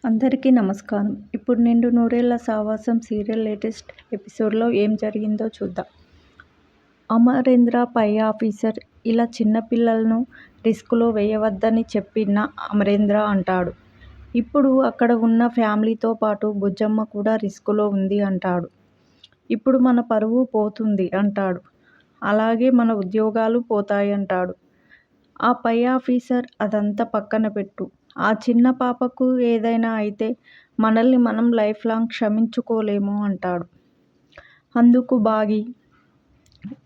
అందరికీ నమస్కారం. ఇప్పుడు 'నిండు నూరేళ్ల సావాసం' సీరియల్ లేటెస్ట్ ఎపిసోడ్లో ఏం జరిగిందో చూద్దాం. అమరేంద్ర పై ఆఫీసర్ ఇలా చిన్న పిల్లలను రిస్కులో వేయవద్దని చెప్పిన అమరేంద్ర అంటాడు. ఇప్పుడు అక్కడ ఉన్న ఫ్యామిలీతో పాటు బుజ్జమ్మ కూడా రిస్కులో ఉంది అంటాడు. ఇప్పుడు మన పరువు పోతుంది అంటాడు. అలాగే మన ఉద్యోగాలు పోతాయి అంటాడు. ఆ పై ఆఫీసర్ అదంతా పక్కన పెట్టు. ఆ చిన్న పాపకు ఏదైనా అయితే మనల్ని మనం లైఫ్ లాంగ్ క్షమించుకోలేము అంటాడు. అందుకు బాగి,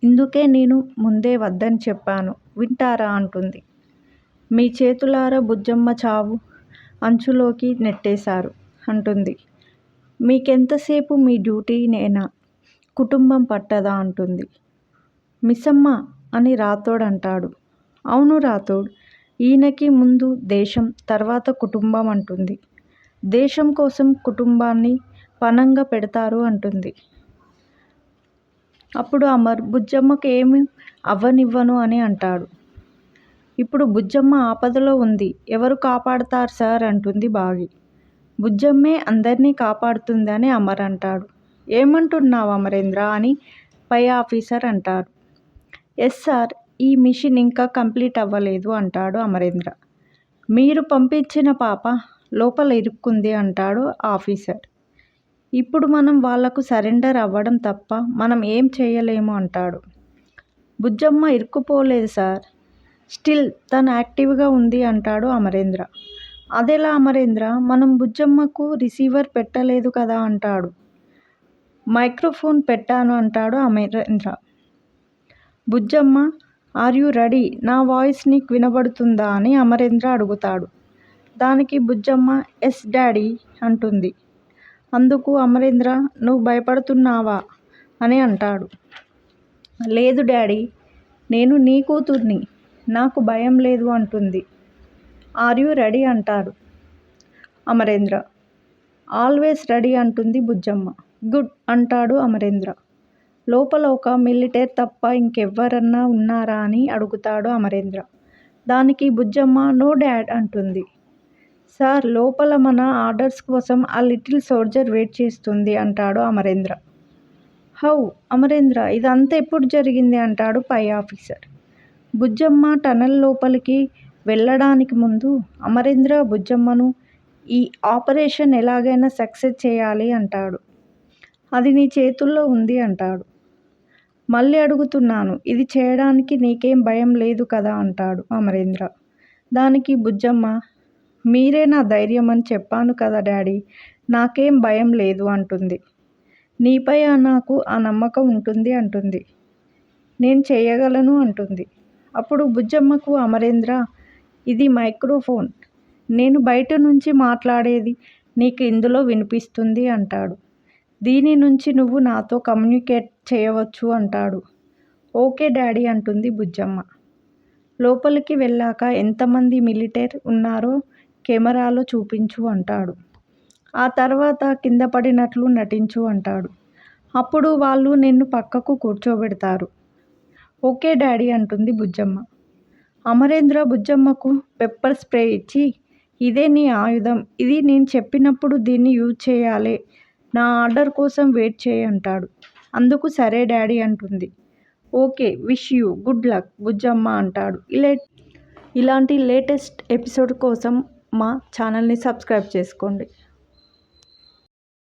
ఇందుకే నేను ముందే వద్దని చెప్పాను, వింటారా అంటుంది. మీ చేతులారా బుజ్జమ్మ చావు అంచులోకి నెట్టేశారు అంటుంది. మీకెంతసేపు మీ డ్యూటీ నేనా, కుటుంబం పట్టదా అంటుంది. మిస్సమ్మ అని రాథోడ్ అంటాడు. అవును రాథోడ్, ఈయనకి ముందు దేశం, తర్వాత కుటుంబం అంటుంది. దేశం కోసం కుటుంబాన్ని పణంగా పెడతారు అంటుంది. అప్పుడు అమర్, బుజ్జమ్మకు ఏమి అవ్వనివ్వను అని అంటాడు. ఇప్పుడు బుజ్జమ్మ ఆపదలో ఉంది, ఎవరు కాపాడతారు సార్ అంటుంది బాగి. బుజ్జమ్మే అందరినీ కాపాడుతుంది అని అమర్ అంటాడు. ఏమంటున్నావు అమరేంద్ర అని పై ఆఫీసర్ అంటారు. ఎస్ సార్, ఈ మిషన్ ఇంకా కంప్లీట్ అవ్వలేదు అంటాడు అమరేంద్ర. మీరు పంపించిన పాప లోపల ఇరుక్కుంది అంటాడు ఆఫీసర్. ఇప్పుడు మనం వాళ్లకు సరెండర్ అవ్వడం తప్ప మనం ఏం చేయలేము అంటాడు. బుజ్జమ్మ ఇరుక్కుపోలేదు సార్, స్టిల్ తను యాక్టివ్గా ఉంది అంటాడు అమరేంద్ర. అదెలా అమరేంద్ర, మనం బుజ్జమ్మకు రిసీవర్ పెట్టలేదు కదా అంటాడు. మైక్రోఫోన్ పెట్టాను అంటాడు Amarendra. Bujjamma, are you ready, నా వాయిస్ నీకు వినబడుతుందా అని అమరేంద్ర అడుగుతాడు. దానికి బుజ్జమ్మ ఎస్ డాడీ అంటుంది. అందుకు అమరేంద్ర, నువ్వు భయపడుతున్నావా అని అంటాడు. లేదు డాడీ, నేను నీ కూతుర్ని, నాకు భయం లేదు అంటుంది. ఆర్ యూ రెడీ అంటాడు అమరేంద్ర. ఆల్వేస్ రెడీ అంటుంది బుజ్జమ్మ. గుడ్ అంటాడు అమరేంద్ర. లోపల ఒక మిలిటరీ తప్ప ఇంకెవ్వరన్నా ఉన్నారా అని అడుగుతాడు అమరేంద్ర. దానికి బుజ్జమ్మ నో డాడ్ అంటుంది. సార్, లోపల మన ఆర్డర్స్ కోసం ఆ లిటిల్ సోల్జర్ వెయిట్ చేస్తుంది అంటాడు అమరేంద్ర. హౌ అమరేంద్ర, ఇదంతా ఎప్పుడు జరిగింది అంటాడు పై ఆఫీసర్. బుజ్జమ్మ టనల్ లోపలికి వెళ్ళడానికి ముందు అమరేంద్ర బుజ్జమ్మను ఈ ఆపరేషన్ ఎలాగైనా సక్సెస్ చేయాలి అంటాడు. అది నీ చేతుల్లో ఉంది అంటాడు. మళ్ళీ అడుగుతున్నాను, ఇది చేయడానికి నీకేం భయం లేదు కదా అంటాడు అమరేంద్ర. దానికి బుజ్జమ్మ, మీరే నా ధైర్యం అని చెప్పాను కదా డాడీ, నాకేం భయం లేదు అంటుంది. నీపై నాకు ఆ నమ్మకం ఉంటుంది అంటుంది. నేను చేయగలను అంటుంది. అప్పుడు బుజ్జమ్మకు అమరేంద్ర, ఇది మైక్రోఫోన్, నేను బయట నుంచి మాట్లాడేది నీకు ఇందులో వినిపిస్తుంది అంటాడు. దీని నుంచి నువ్వు నాతో కమ్యూనికేట్ చేయవచ్చు అంటాడు. ఓకే డాడీ అంటుంది బుజ్జమ్మ. లోపలికి వెళ్ళాక ఎంతమంది మిలిటరీ ఉన్నారో కెమెరాలో చూపించు అంటాడు. ఆ తర్వాత కింద పడినట్లు నటించు అంటాడు. అప్పుడు వాళ్ళు నిన్ను పక్కకు కూర్చోబెడతారు. ఓకే డాడీ అంటుంది బుజ్జమ్మ. అమరేంద్ర బుజ్జమ్మకు పెప్పర్ స్ప్రే ఇచ్చి, ఇదే నీ ఆయుధం, ఇది నేను చెప్పినప్పుడు దీన్ని యూజ్ చేయాలి, నా ఆర్డర్ కోసం వెయిట్ చేయి అంటాడు. అందుకు సరే డాడీ అంటుంది. Okay, wish you good luck Bujjamma అంటాడు. ఇలాంటి లేటెస్ట్ ఎపిసోడ్ కోసం మా ఛానల్ని సబ్స్క్రైబ్ చేసుకోండి.